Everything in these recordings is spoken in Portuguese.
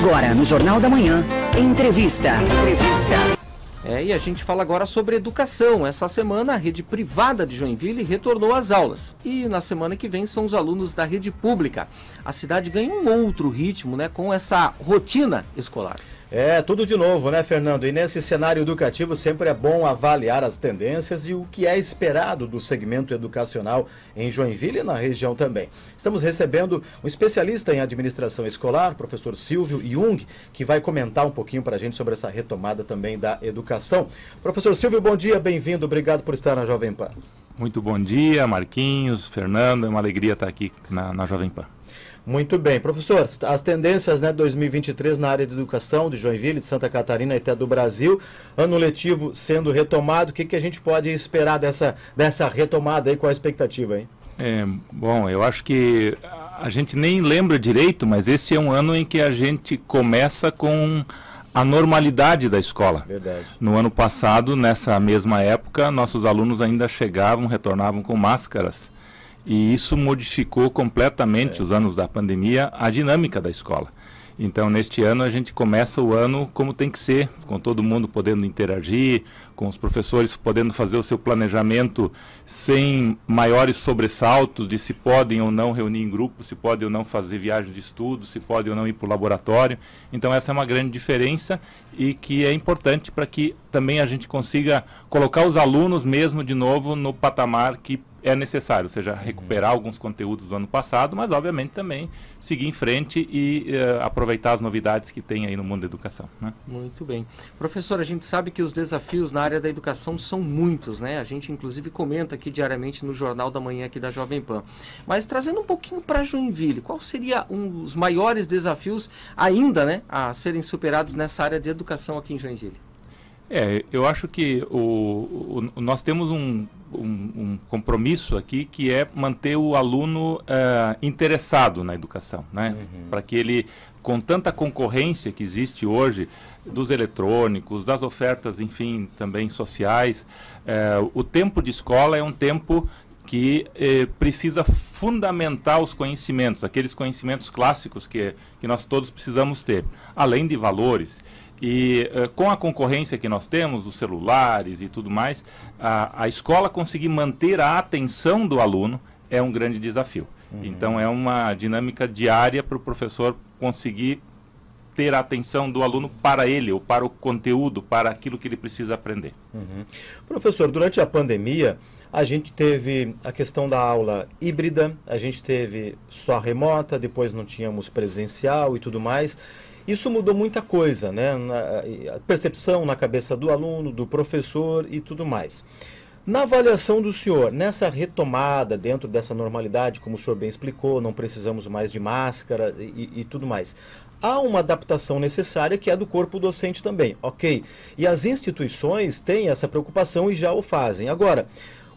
Agora, no Jornal da Manhã, entrevista. E a gente fala agora sobre educação. Essa semana a rede privada de Joinville retornou às aulas. E na semana que vem são os alunos da rede pública. A cidade ganha um outro ritmo, né, com essa rotina escolar. É, tudo de novo, né, Fernando? E nesse cenário educativo sempre é bom avaliar as tendências e o que é esperado do segmento educacional em Joinville e na região também. Estamos recebendo um especialista em administração escolar, professor Silvio Jung, que vai comentar um pouquinho para a gente sobre essa retomada também da educação. Professor Silvio, bom dia, bem-vindo, obrigado por estar na Jovem Pan. Muito bom dia, Marquinhos, Fernando, é uma alegria estar aqui na Jovem Pan. Muito bem. Professor, as tendências, né, 2023 na área de educação de Joinville, de Santa Catarina e até do Brasil, ano letivo sendo retomado, o que a gente pode esperar dessa retomada aí, qual a expectativa aí? Bom, eu acho que a gente nem lembra direito, mas esse é um ano em que a gente começa com a normalidade da escola. Verdade. No ano passado, nessa mesma época, nossos alunos ainda retornavam com máscaras. E isso modificou completamente, os anos da pandemia, a dinâmica da escola. Então, neste ano, a gente começa o ano como tem que ser, com todo mundo podendo interagir, com os professores podendo fazer o seu planejamento sem maiores sobressaltos de se podem ou não reunir em grupo, se podem ou não fazer viagem de estudo, se podem ou não ir para o laboratório. Então, essa é uma grande diferença e que é importante para que também a gente consiga colocar os alunos mesmo de novo no patamar que é necessário, ou seja, recuperar alguns conteúdos do ano passado, mas obviamente também seguir em frente e aproveitar as novidades que tem aí no mundo da educação, né? Muito bem. Professor, a gente sabe que os desafios na área da educação são muitos, né? A gente inclusive comenta aqui diariamente no Jornal da Manhã aqui da Jovem Pan. Mas trazendo um pouquinho para Joinville, qual seria um dos maiores desafios ainda, né, a serem superados nessa área de educação aqui em Joinville? Eu acho que nós temos um compromisso aqui que é manter o aluno interessado na educação, né? Para que ele, com tanta concorrência que existe hoje, dos eletrônicos, das ofertas, enfim, também sociais, o tempo de escola é um tempo que precisa fundamentar os conhecimentos, aqueles conhecimentos clássicos que nós todos precisamos ter, além de valores. E com a concorrência que nós temos, dos celulares e tudo mais, a escola conseguir manter a atenção do aluno é um grande desafio. Então é uma dinâmica diária para o professor conseguir ter a atenção do aluno para ele, ou para o conteúdo, para aquilo que ele precisa aprender. Professor, durante a pandemia, a gente teve a questão da aula híbrida, a gente teve só remota, depois não tínhamos presencial e tudo mais. Isso mudou muita coisa, né? A percepção na cabeça do aluno, do professor e tudo mais. Na avaliação do senhor, nessa retomada dentro dessa normalidade, como o senhor bem explicou, não precisamos mais de máscara e tudo mais. Há uma adaptação necessária que é do corpo docente também, ok? E as instituições têm essa preocupação e já o fazem. Agora,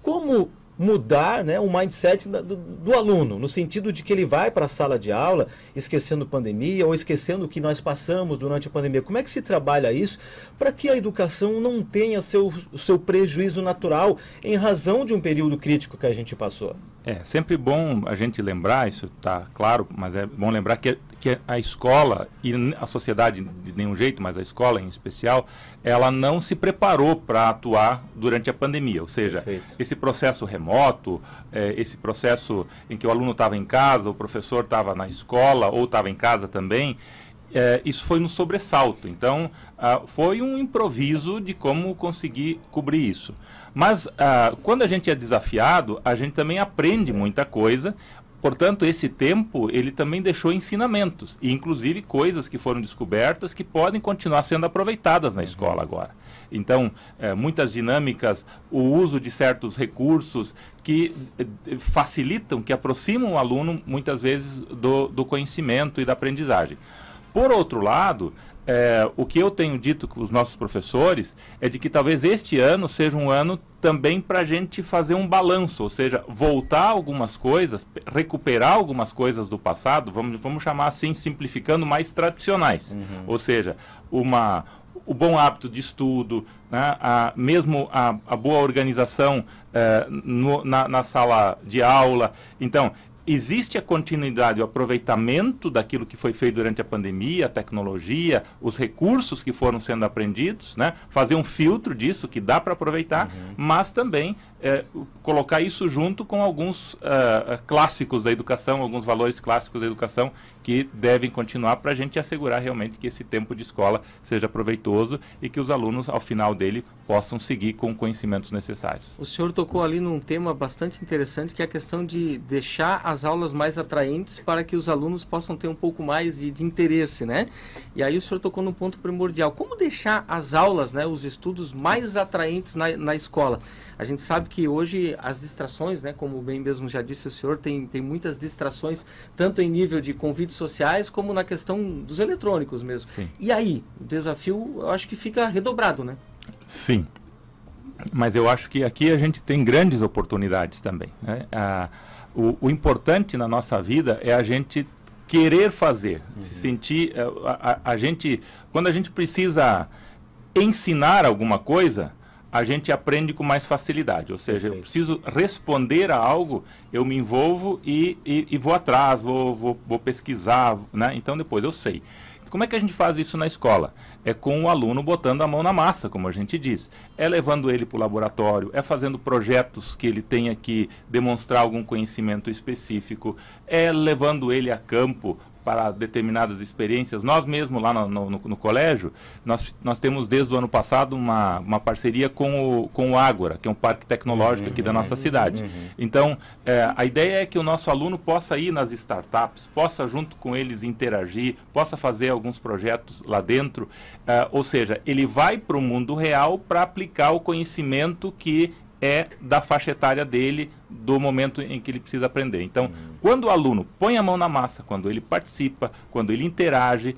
como mudar, né, o mindset do aluno, no sentido de que ele vai para a sala de aula esquecendo pandemia ou esquecendo o que nós passamos durante a pandemia? Como é que se trabalha isso para que a educação não tenha o seu prejuízo natural em razão de um período crítico que a gente passou? É sempre bom a gente lembrar, isso está claro, mas é bom lembrar que a escola, e a sociedade de nenhum jeito, mas a escola em especial, ela não se preparou para atuar durante a pandemia. Ou seja, Perfeito. Esse processo remoto, esse processo em que o aluno estava em casa, o professor estava na escola ou estava em casa também, isso foi no sobressalto. Então, foi um improviso de como conseguir cobrir isso. Mas, quando a gente é desafiado, a gente também aprende muita coisa. Portanto, esse tempo, ele também deixou ensinamentos, e inclusive coisas que foram descobertas que podem continuar sendo aproveitadas na escola agora. Então, muitas dinâmicas, o uso de certos recursos que facilitam, que aproximam o aluno, muitas vezes, do conhecimento e da aprendizagem. Por outro lado, o que eu tenho dito com os nossos professores é de que talvez este ano seja um ano também para a gente fazer um balanço, ou seja, voltar algumas coisas, recuperar algumas coisas do passado, vamos chamar assim, simplificando, mais tradicionais. Ou seja, o bom hábito de estudo, né, mesmo a boa organização na sala de aula. Então, existe a continuidade, o aproveitamento daquilo que foi feito durante a pandemia, a tecnologia, os recursos que foram sendo aprendidos, né? Fazer um filtro disso que dá para aproveitar, mas também colocar isso junto com alguns clássicos da educação, alguns valores clássicos da educação que devem continuar para a gente assegurar realmente que esse tempo de escola seja proveitoso e que os alunos, ao final dele, possam seguir com conhecimentos necessários. O senhor tocou ali num tema bastante interessante, que é a questão de deixar as aulas mais atraentes para que os alunos possam ter um pouco mais de interesse, né? E aí o senhor tocou num ponto primordial. Como deixar as aulas, né, os estudos mais atraentes na escola? A gente sabe que hoje as distrações, né, como bem mesmo já disse o senhor, tem muitas distrações, tanto em nível de convívios sociais, como na questão dos eletrônicos mesmo. Sim. E aí, o desafio, eu acho que fica redobrado, né? Sim, mas eu acho que aqui a gente tem grandes oportunidades também, né? O importante na nossa vida é a gente querer fazer, se sentir, quando a gente precisa ensinar alguma coisa, a gente aprende com mais facilidade, ou seja, eu preciso responder a algo, eu me envolvo e vou atrás, vou pesquisar, né? Então depois eu sei. Como é que a gente faz isso na escola? É com o aluno botando a mão na massa, como a gente diz. É levando ele para o laboratório, é fazendo projetos que ele tenha que demonstrar algum conhecimento específico, é levando ele a campo para determinadas experiências. Nós mesmos lá no colégio, nós temos desde o ano passado uma parceria com o Ágora, que é um parque tecnológico aqui da nossa cidade. Então, a ideia é que o nosso aluno possa ir nas startups, possa junto com eles interagir, possa fazer alguns projetos lá dentro, ou seja, ele vai para o mundo real para aplicar o conhecimento que é da faixa etária dele, do momento em que ele precisa aprender. Então, quando o aluno põe a mão na massa, quando ele participa, quando ele interage,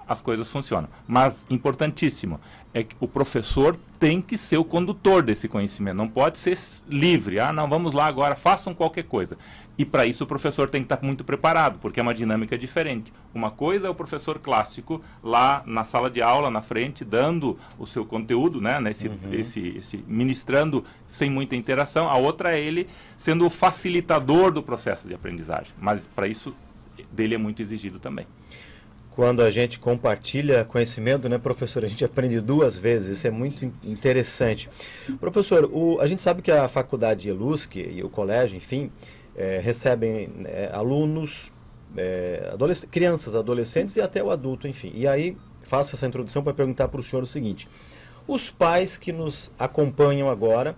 as coisas funcionam. Mas, importantíssimo, é que o professor tem que ser o condutor desse conhecimento, não pode ser livre. Não, vamos lá agora, façam qualquer coisa. E para isso o professor tem que estar muito preparado, porque é uma dinâmica diferente. Uma coisa é o professor clássico lá na sala de aula, na frente, dando o seu conteúdo, né, ministrando sem muita interação. A outra é ele sendo o facilitador do processo de aprendizagem. Mas para isso dele é muito exigido também. Quando a gente compartilha conhecimento, né, professor, a gente aprende duas vezes, isso é muito interessante. Professor, a gente sabe que a faculdade ELUSC e o colégio, enfim, recebem alunos, crianças, adolescentes e até o adulto, enfim. E aí, faço essa introdução para perguntar para o senhor o seguinte: os pais que nos acompanham agora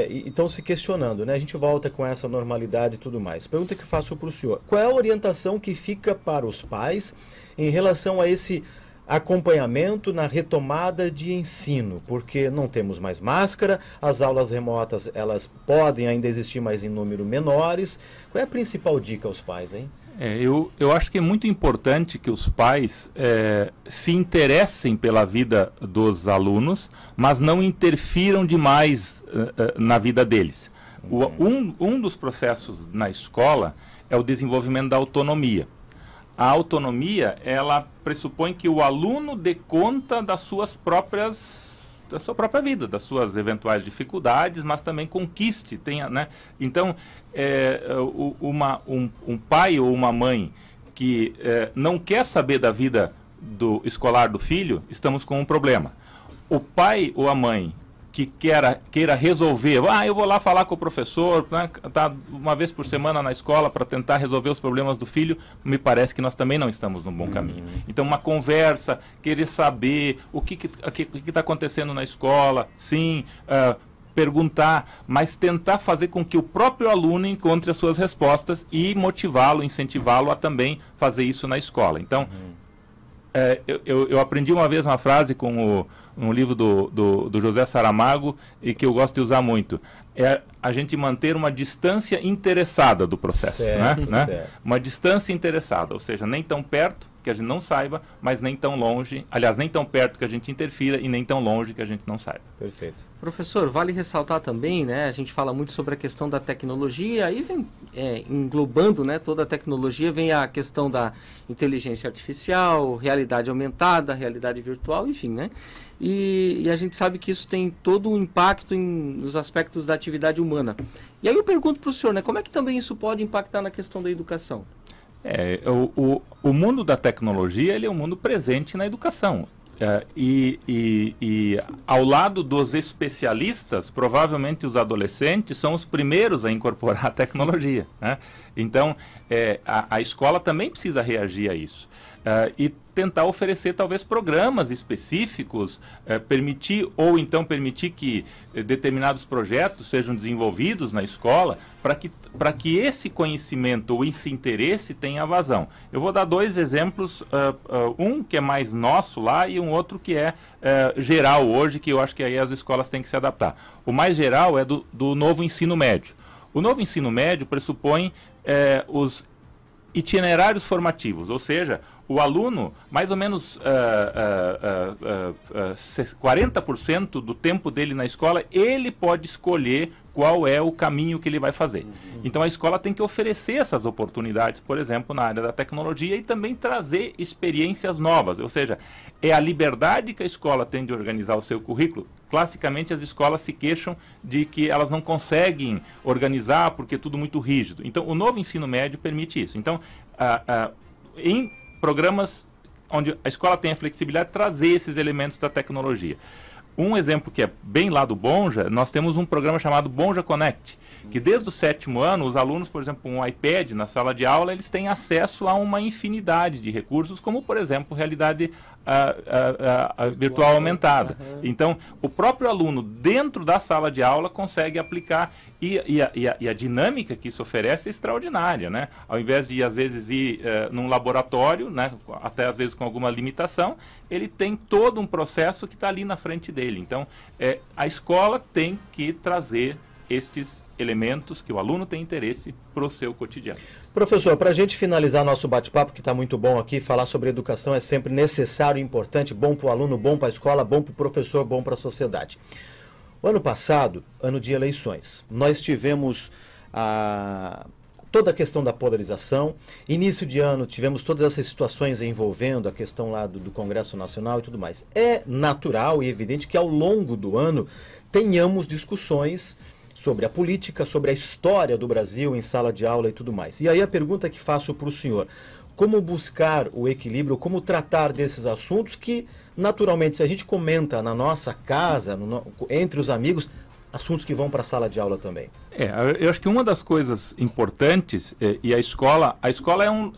estão se questionando, né? A gente volta com essa normalidade e tudo mais. Pergunta que faço para o senhor: qual é a orientação que fica para os pais em relação a esse acompanhamento na retomada de ensino? Porque não temos mais máscara, as aulas remotas elas podem ainda existir, mas em número menores. Qual é a principal dica aos pais, hein? Eu acho que é muito importante que os pais se interessem pela vida dos alunos, mas não interfiram demais na vida deles. Um dos processos na escola é o desenvolvimento da autonomia. A autonomia, ela pressupõe que o aluno dê conta da sua própria vida, das suas eventuais dificuldades, mas também conquiste, né? Então, um pai ou uma mãe que não quer saber da vida escolar do filho, estamos com um problema. O pai ou a mãe que queira resolver, eu vou lá falar com o professor, né, tá uma vez por semana na escola para tentar resolver os problemas do filho, me parece que nós também não estamos no bom caminho. Então, uma conversa, querer saber o que está acontecendo na escola, sim, perguntar, mas tentar fazer com que o próprio aluno encontre as suas respostas e motivá-lo, incentivá-lo a também fazer isso na escola. Então, eu aprendi uma vez uma frase com um livro do José Saramago e que eu gosto de usar muito. É a gente manter uma distância interessada do processo. Certo, né? certo. Uma distância interessada, ou seja, nem tão perto que a gente não saiba, mas nem tão longe, aliás, nem tão perto que a gente interfira e nem tão longe que a gente não saiba. Perfeito. Professor, vale ressaltar também, né, a gente fala muito sobre a questão da tecnologia, aí vem englobando, né, toda a tecnologia, vem a questão da inteligência artificial, realidade aumentada, realidade virtual, enfim, né? E a gente sabe que isso tem todo um impacto nos aspectos da atividade humana. humana. E aí eu pergunto para o senhor, né, como é que também isso pode impactar na questão da educação? O mundo da tecnologia, ele é um mundo presente na educação. E ao lado dos especialistas, provavelmente os adolescentes são os primeiros a incorporar a tecnologia, né? Então, a escola também precisa reagir a isso. E tentar oferecer talvez programas específicos, permitir que determinados projetos sejam desenvolvidos na escola para que esse conhecimento ou esse interesse tenha vazão. Eu vou dar dois exemplos, um que é mais nosso lá e um outro que é geral hoje, que eu acho que aí as escolas têm que se adaptar. O mais geral é do novo ensino médio. O novo ensino médio pressupõe os itinerários formativos, ou seja, o aluno, mais ou menos 40% do tempo dele na escola, ele pode escolher qual é o caminho que ele vai fazer. Então a escola tem que oferecer essas oportunidades, por exemplo, na área da tecnologia, e também trazer experiências novas, ou seja, é a liberdade que a escola tem de organizar o seu currículo. Classicamente as escolas se queixam de que elas não conseguem organizar porque é tudo muito rígido. Então o novo ensino médio permite isso. Então, em programas onde a escola tem a flexibilidade de trazer esses elementos da tecnologia. Um exemplo que é bem lá do Bonja, nós temos um programa chamado Bonja Connect, que desde o 7º ano, os alunos, por exemplo, com um iPad na sala de aula, eles têm acesso a uma infinidade de recursos, como, por exemplo, realidade virtual aumentada. Então, o próprio aluno, dentro da sala de aula, consegue aplicar, e a dinâmica que isso oferece é extraordinária, né? Ao invés de, às vezes, ir num laboratório, né, até às vezes com alguma limitação, ele tem todo um processo que está ali na frente dele. Então, a escola tem que trazer estes elementos que o aluno tem interesse para o seu cotidiano. Professor, para a gente finalizar nosso bate-papo, que está muito bom aqui, falar sobre educação é sempre necessário e importante, bom para o aluno, bom para a escola, bom para o professor, bom para a sociedade. O ano passado, ano de eleições, nós tivemos toda a questão da polarização. Início de ano tivemos todas essas situações envolvendo a questão lá do Congresso Nacional e tudo mais. É natural e evidente que ao longo do ano tenhamos discussões sobre a política, sobre a história do Brasil em sala de aula e tudo mais. E aí a pergunta que faço para o senhor: como buscar o equilíbrio, como tratar desses assuntos que, naturalmente, se a gente comenta na nossa casa, entre os amigos, assuntos que vão para a sala de aula também? Eu acho que uma das coisas importantes, e a escola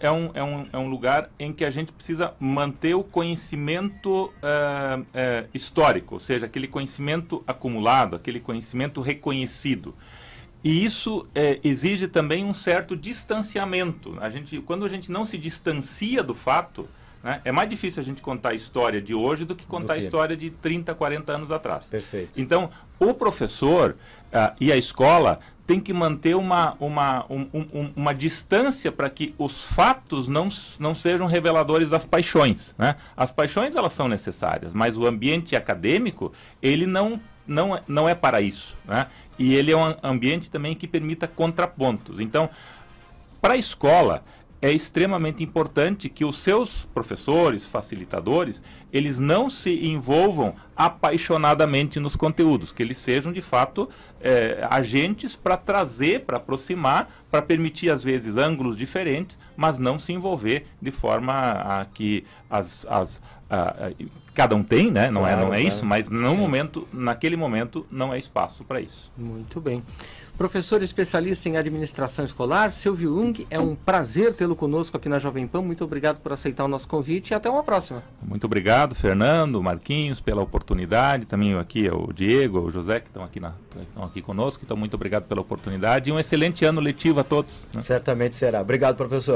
é um lugar em que a gente precisa manter o conhecimento histórico, ou seja, aquele conhecimento acumulado, aquele conhecimento reconhecido. E isso exige também um certo distanciamento. Quando a gente não se distancia do fato, né, é mais difícil a gente contar a história de hoje do que contar a história de 30, 40 anos atrás. Perfeito. Então, o professor e a escola tem que manter uma distância para que os fatos não sejam reveladores das paixões, né? As paixões, elas são necessárias, mas o ambiente acadêmico, ele não é para isso, né? E ele é um ambiente também que permita contrapontos. Então, para a escola, é extremamente importante que os seus professores, facilitadores, eles não se envolvam apaixonadamente nos conteúdos, que eles sejam, de fato, agentes para trazer, para aproximar, para permitir, às vezes, ângulos diferentes, mas não se envolver de forma a que cada um tem, né? Não é isso, mas naquele momento não é espaço para isso. Muito bem. Professor especialista em administração escolar, Silvio Jung, é um prazer tê-lo conosco aqui na Jovem Pan. Muito obrigado por aceitar o nosso convite e até uma próxima. Muito obrigado, Fernando, Marquinhos, pela oportunidade. Também aqui o Diego, o José, que estão aqui conosco. Então, muito obrigado pela oportunidade e um excelente ano letivo a todos, né? Certamente será. Obrigado, professor.